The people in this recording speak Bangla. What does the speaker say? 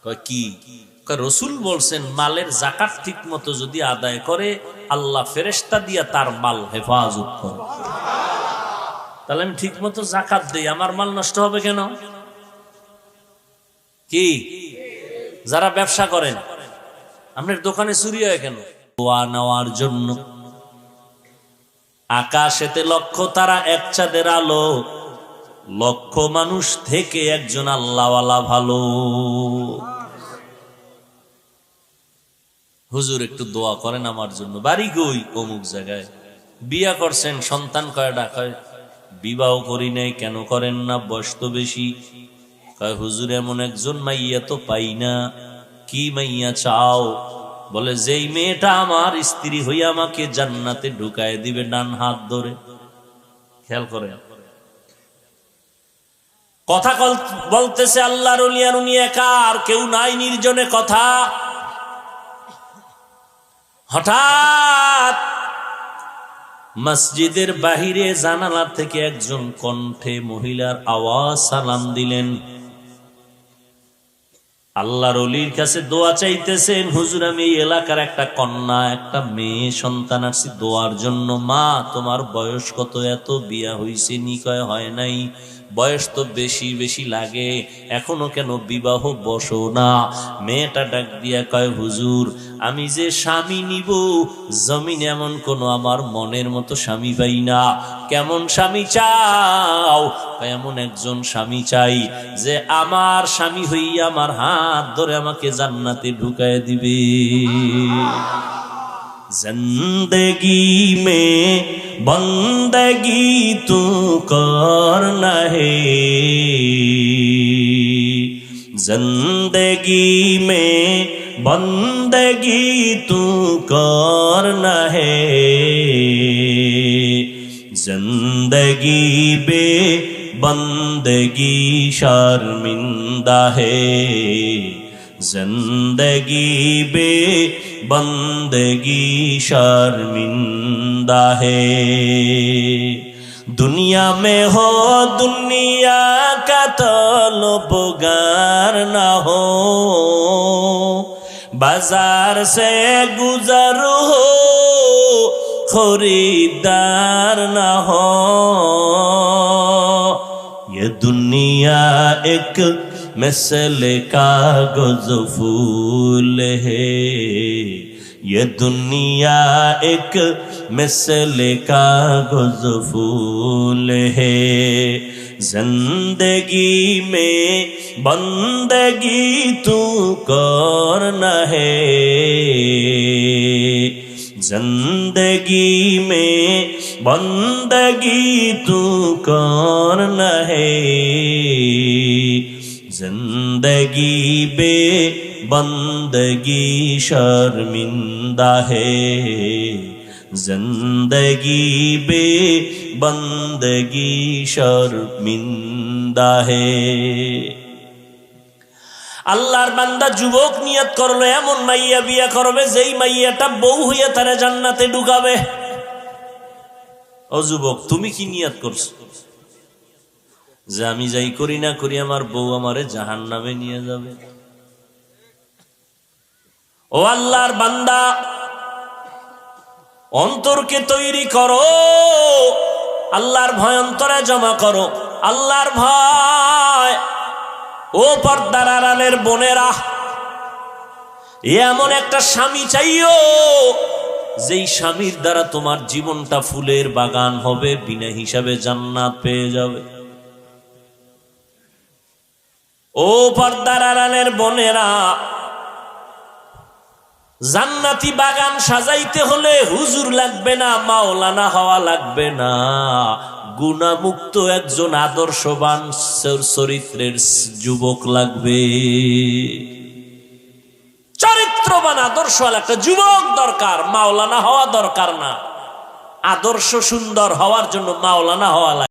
কি? রসুল বলছেন মালের যাকাত ঠিক মতো যদি আদায় করে আল্লাহ ফেরেশতা দিয়া তার মাল হেফাজত করে। তাহলে আমি ঠিক মতো যাকাত দেই, আমার মাল নষ্ট হবে কেন? কি যারা ব্যবসা করেন আপনার দোকানে চুরি হয় কেন? দোয়া নেওয়ার জন্য। আকাশেতে লক্ষ তারা এক চাঁদের আলো, লক্ষ মানুষ থেকে একজন আল্লাহওয়ালা ভালো। হুজুর একটু দোয়া করেন আমার জন্য। বাড়ি কই? অমুক জায়গায়। বিয়া করছেন, সন্তান কয়টা? কয় বিবাহ করি নাই। কেন করেন না? বয়স তো বেশি। কয় হুজুর এমন একজন মাইয়া তো পাই না। কি মাইয়া চাও? বলে যেই মেয়েটা আমার স্ত্রী হইয়া আমাকে জান্নাতে ঢুকায় দিবে ডান হাত ধরে। খেয়াল করে কথা বলতেছে আল্লাহর ওলি, আর উনি একা, আর কেউ নাই, নির্জনে কথা। হঠাৎ মসজিদের বাহিরে জানালা থেকে একজন কণ্ঠে মহিলার আওয়াজ সালাম দিলেন। আল্লাহর ওলির কাছে দোয়া চাইতেছেন। হুজুর আমি এই এলাকার একটা কন্যা, একটা মেয়ে সন্তান আসছি দোয়ার জন্য। মা তোমার বয়স কত? এত বিয়া হইছে নি? কয় হয় নাই। বয়স তো বেশি বেশি লাগে, এখনো কেন বিবাহ বসো না? মেয়েটা ডাক দিয়া কয় হুজুর আমি যে স্বামী নিব জমিন এমন কোন আমার মনের মতো স্বামী পাই না। কেমন স্বামী চাও? এমন একজন স্বামী চাই যে আমার স্বামী হইয়া আমার হাত ধরে আমাকে জান্নাতে ঢুকায় দিবে। जिंदगी में बंदगी तू करना है, जिंदगी में बंदगी तू करना है, जिंदगी बे बंदगी शर्मिंदा है, जिंदगी बे बंदगी शर्मिंदा है। दुनिया में हो दुनिया का तलबगार न हो, बाजार से गुजर हो खरीदार न हो। ये दुनिया एक मिसल कागज फूल है, ये दुनिया एक मिसल कागज फूल है, जिंदगी में बंदगी तू करना है, जिंदगी में बंदगी तू करना है, जिंदगी बे बंदगी शर्मिंदा है, जिंदगी बे बंदगी शर्मिंदा है। আল্লাহর বান্দা যুবক নিয়ত করলো এমন মাইয়া বিয়া করবে যেই মাইয়াটা বউ হইয়া তারে জান্নাতে ঢুকাবে। ও যুবক তুমি কি নিয়ত করছো? যে আমি যাই করি না করি আমার বউ আমারে জাহান্নামে নিয়ে যাবে। ও আল্লাহর বান্দা অন্তরকে তৈরি করো, আল্লাহর ভয় অন্তরে জমা করো, আল্লাহর ভয়। ও পর্দার আড়ালের বোনেরা, এমন একটা স্বামী চাইও যেই স্বামীর দ্বারা তোমার জীবনটা ফুলের বাগান হবে, বিনা হিসাবে জান্নাত পেয়ে যাবে। ও পর্দার আড়ালের বোনেরা, জান্নাতি বাগান সাজাইতে হলে হুজুর লাগবে না, মাওলানা হওয়া লাগবে না, গুণামুক্ত একজন আদর্শবান চরিত্রের যুবক লাগবে। চরিত্রবান আদর্শওয়ালা একটা যুবক দরকার, মাওলানা হওয়া দরকার না। আদর্শ সুন্দর হওয়ার জন্য মাওলানা হওয়া লাগে।